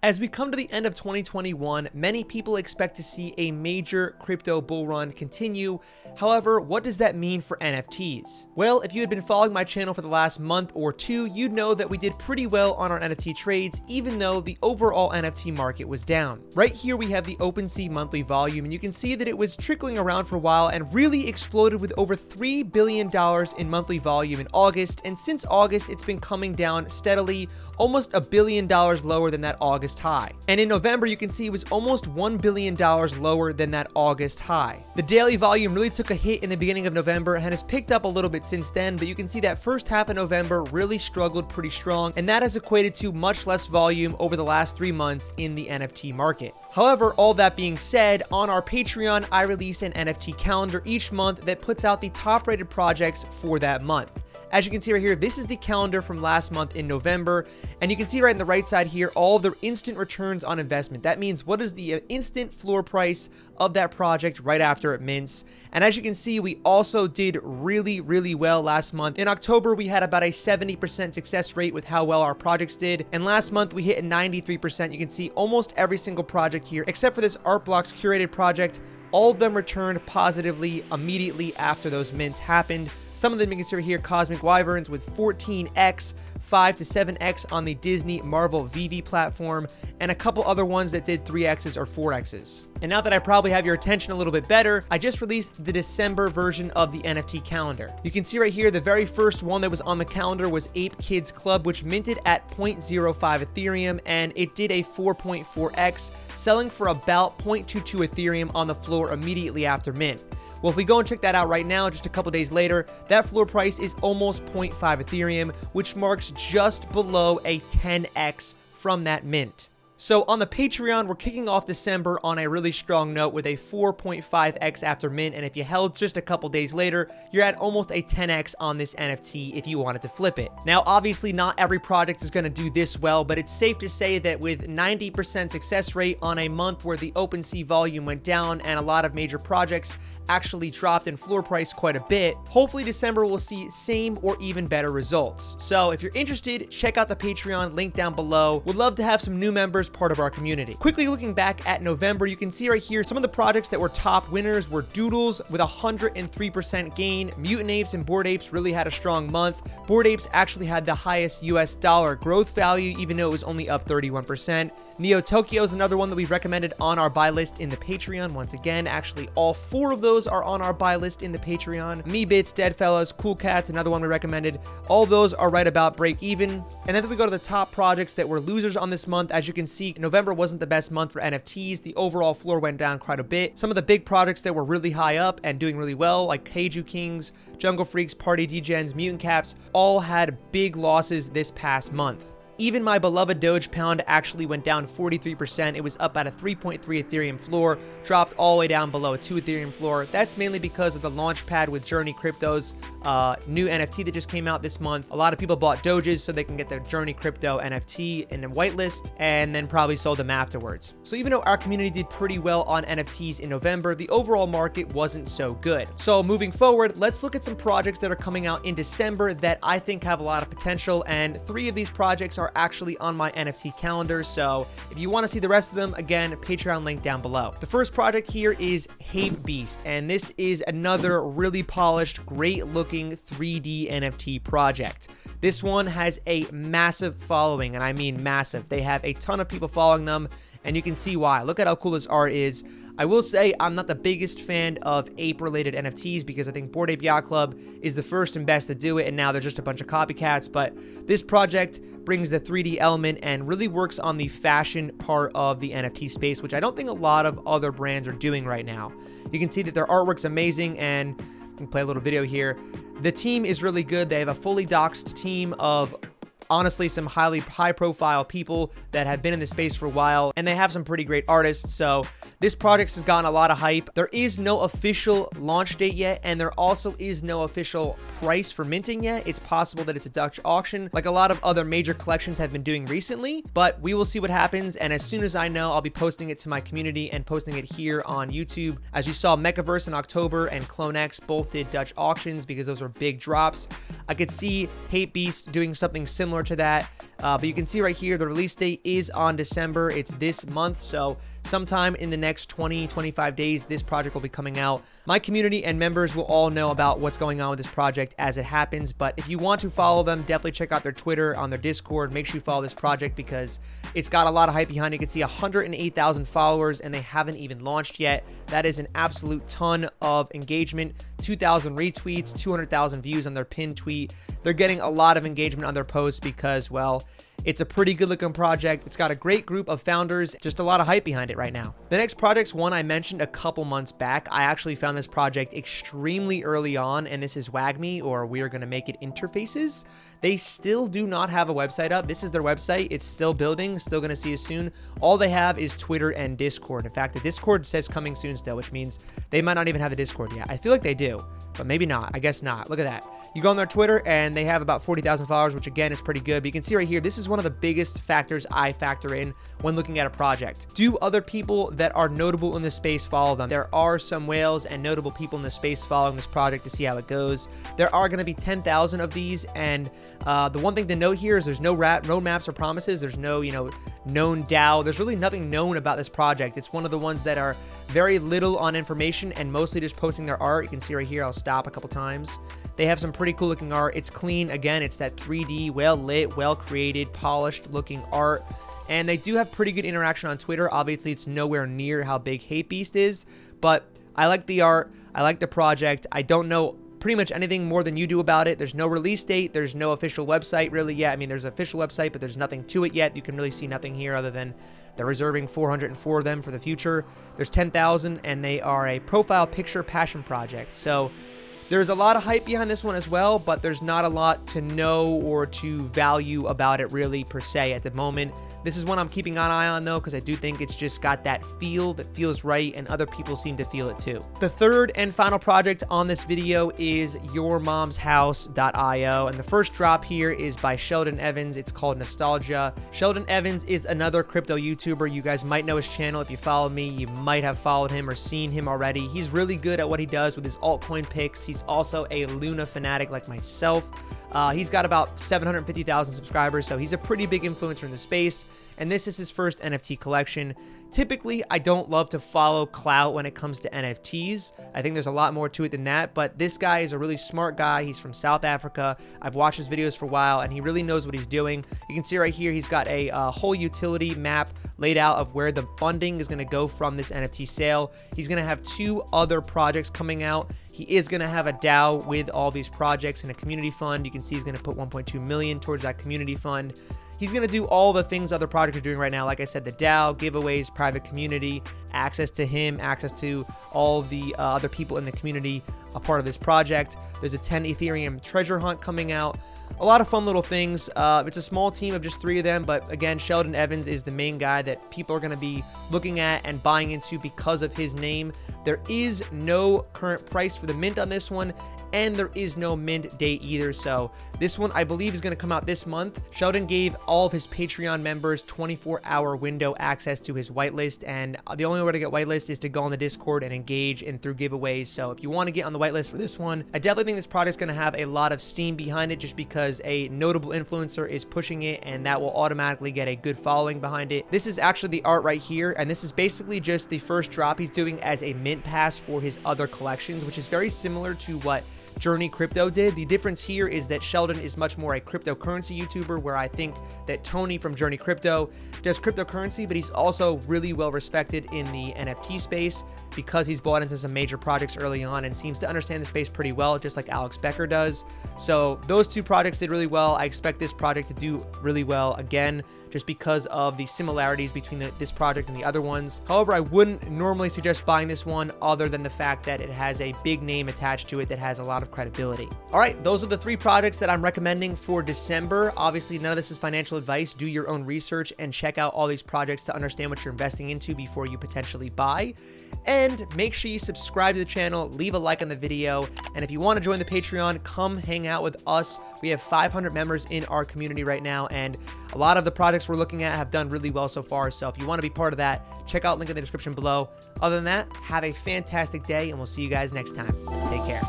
As we come to the end of 2021, many people expect to see a major crypto bull run continue. However, what does that mean for NFTs? Well, if you had been following my channel for the last month or two, you'd know that we did pretty well on our NFT trades, even though the overall NFT market was down. Right here, we have the OpenSea monthly volume, and you can see that it was trickling around for a while and really exploded with over $3 billion in monthly volume in August. And since August, it's been coming down steadily, almost $1 billion lower than that August high. And in November, you can see it was almost $1 billion lower than that August high. The daily volume really took a hit in the beginning of November and has picked up a little bit since then, but you can see that first half of November really struggled pretty strong, and that has equated to much less volume over the last 3 months in the NFT market. However, all that being said, on our Patreon, I release an NFT calendar each month that puts out the top rated projects for that month. As you can see right here, this is the calendar from last month in November, and you can see right on the right side here all of the instant returns on investment. That means what is the instant floor price of that project right after it mints. And as you can see, we also did really well last month. In October, we had about a 70% success rate with how well our projects did, and last month we hit a 93%. You can see almost every single project here, except for this Art Blocks curated project. All of them returned positively immediately after those mints happened. Some of them you can see here, Cosmic Wyverns with 14x, 5 to 7x on the Disney Marvel VV platform, and a couple other ones that did 3x's or 4x's. And now that I probably have your attention a little bit better, I just released the December version of the NFT calendar. You can see right here, the very first one that was on the calendar was Ape Kids Club, which minted at 0.05 Ethereum, and it did a 4.4x, selling for about 0.22 Ethereum on the floor immediately after mint. Well, if we go and check that out right now, just a couple days later, that floor price is almost 0.5 Ethereum, which marks just below a 10x from that mint. So on the Patreon, we're kicking off December on a really strong note with a 4.5x after mint, and if you held just a couple days later, you're at almost a 10x on this NFT if you wanted to flip it. Now, obviously, not every project is going to do this well, but it's safe to say that with 90% success rate on a month where the OpenSea volume went down and a lot of major projects actually dropped in floor price quite a bit, hopefully December will see same or even better results. So if you're interested, check out the Patreon, link down below. Would love to have some new members part of our community. Quickly looking back at November, you can see right here some of the projects that were top winners were Doodles with 103% gain. Mutant Apes and Bored Apes really had a strong month. Bored Apes actually had the highest US dollar growth value, even though it was only up 31%. Neo Tokyo is another one that we've recommended on our buy list in the Patreon. Once again, actually all 4 of those are on our buy list in the Patreon. Meebits, Deadfellas, Cool Cats, another one we recommended. All those are right about break even. And then if we go to the top projects that were losers on this month, as you can see, November wasn't the best month for NFTs. The overall floor went down quite a bit. Some of the big projects that were really high up and doing really well, like Kaiju Kings, Jungle Freaks, Party Degens, Mutant Caps, all had big losses this past month. Even my beloved Doge Pound actually went down 43%. It was up at a 3.3 Ethereum floor, dropped all the way down below a 2 Ethereum floor. That's mainly because of the launch pad with Journey Crypto's new NFT that just came out this month. A lot of people bought Doges so they can get their Journey Crypto NFT in a whitelist and then probably sold them afterwards. So even though our community did pretty well on NFTs in November, the overall market wasn't so good. So moving forward, let's look at some projects that are coming out in December that I think have a lot of potential, and 3 of these projects are actually on my NFT calendar, so if you want to see the rest of them, again, Patreon link down below. The first project here is Hape Beast, and this is another really polished, great looking 3D NFT project. This one has a massive following, and I mean massive. They have a ton of people following them, and you can see why. Look at how cool this art is. I will say I'm not the biggest fan of ape-related NFTs because I think Bored Ape Yacht Club is the first and best to do it, and now they're just a bunch of copycats, but this project brings the 3D element and really works on the fashion part of the NFT space, which I don't think a lot of other brands are doing right now. You can see that their artwork's amazing, and I can play a little video here. The team is really good. They have a fully doxed team of honestly some high profile people that have been in the space for a while, and they have some pretty great artists. So this project has gotten a lot of hype. There is no official launch date yet, and there also is no official price for minting yet. It's possible that it's a Dutch auction like a lot of other major collections have been doing recently, but we will see what happens, and as soon as I know, I'll be posting it to my community and posting it here on YouTube. As you saw, Mechaverse in October and CloneX both did Dutch auctions because those were big drops. I could see Hate Beast doing something similar to that. But you can see right here, the release date is on December. It's this month, so sometime in the next 20-25 days, this project will be coming out. My community and members will all know about what's going on with this project as it happens, but if you want to follow them, definitely check out their Twitter, on their Discord. Make sure you follow this project because it's got a lot of hype behind it. You can see 108,000 followers, and they haven't even launched yet. That is an absolute ton of engagement. 2,000 retweets, 200,000 views on their pinned tweet. They're getting a lot of engagement on their posts because, well, it's a pretty good looking project. It's got a great group of founders, just a lot of hype behind it right now. The next project's one I mentioned a couple months back. I actually found this project extremely early on, and this is WAGMI, or We Are Gonna Make It Interfaces. They still do not have a website up. This is their website. It's still building, still gonna see it soon. All they have is Twitter and Discord. In fact, the Discord says coming soon still, which means they might not even have a Discord yet. I feel like they do, but maybe not. I guess not. Look at that. You go on their Twitter and they have about 40,000 followers, which again is pretty good. But you can see right here, this is one of the biggest factors I factor in when looking at a project. Do other people that are notable in this space follow them? There are some whales and notable people in the space following this project to see how it goes. There are going to be 10,000 of these, and the one thing to note here is there's no roadmaps or promises. There's no, known DAO. There's really nothing known about this project. It's one of the ones that are very little on information and mostly just posting their art. You can see right here, I'll stop a couple times. They have some pretty cool looking art. It's clean. Again, it's that 3D, well lit, well created, polished looking art. And they do have pretty good interaction on Twitter. Obviously, it's nowhere near how big Hate Beast is, but I like the art. I like the project. I don't know pretty much anything more than you do about it. There's no release date. There's no official website really yet. I mean, there's an official website, but there's nothing to it yet. You can really see nothing here other than they're reserving 404 of them for the future. There's 10,000, and they are a profile picture passion project. So there's a lot of hype behind this one as well, but there's not a lot to know or to value about it really per se at the moment. This is one I'm keeping an eye on though, because I do think it's just got that feel that feels right, and other people seem to feel it too. The third and final project on this video is YourMomsHouse.io, and the first drop here is by Sheldon Evans. It's called Nostalgia. Sheldon Evans is another crypto YouTuber. You guys might know his channel. If you follow me, you might have followed him or seen him already. He's really good at what he does with his altcoin picks. He's also a Luna fanatic like myself. He's got about 750,000 subscribers, so he's a pretty big influencer in the space, and this is his first NFT collection. Typically, I don't love to follow clout when it comes to NFTs. I think there's a lot more to it than that, but this guy is a really smart guy. He's from South Africa. I've watched his videos for a while, and he really knows what he's doing. You can see right here, he's got a whole utility map laid out of where the funding is going to go from this NFT sale. He's going to have 2 other projects coming out. He is going to have a DAO with all these projects and a community fund. You can see he's going to put 1.2 million towards that community fund. He's going to do all the things other projects are doing right now. Like I said, the DAO, giveaways, private community, access to him, access to all of the other people in the community, a part of this project. There's a 10 Ethereum treasure hunt coming out. A lot of fun little things. It's a small team of just 3 of them, but again, Sheldon Evans is the main guy that people are going to be looking at and buying into because of his name. There is no current price for the mint on this one, and there is no mint date either. So this one, I believe, is going to come out this month. Sheldon gave all of his Patreon members 24-hour window access to his whitelist, and the only way to get whitelist is to go on the Discord and engage in through giveaways. So if you want to get on the whitelist for this one, I definitely think this product is going to have a lot of steam behind it, just because a notable influencer is pushing it, and that will automatically get a good following behind it. This is actually the art right here, and this is basically just the first drop he's doing as a mint pass for his other collections, which is very similar to what Journey Crypto did. The difference here is that Sheldon is much more a cryptocurrency YouTuber, where I think that Tony from Journey Crypto does cryptocurrency, but he's also really well respected in the NFT space because he's bought into some major projects early on and seems to understand the space pretty well, just like Alex Becker does. So those 2 projects did really well. I expect this project to do really well again, just because of the similarities between this project and the other ones. However, I wouldn't normally suggest buying this one other than the fact that it has a big name attached to it that has a lot of credibility. All right, those are the 3 projects that I'm recommending for December. Obviously, none of this is financial advice. Do your own research and check out all these projects to understand what you're investing into before you potentially buy. And make sure you subscribe to the channel, leave a like on the video, and if you want to join the Patreon, come hang out with us. We have 500 members in our community right now, and a lot of the projects we're looking at have done really well so far. So if you want to be part of that, check out link in the description below. Other than that, have a fantastic day, and we'll see you guys next time. Take care.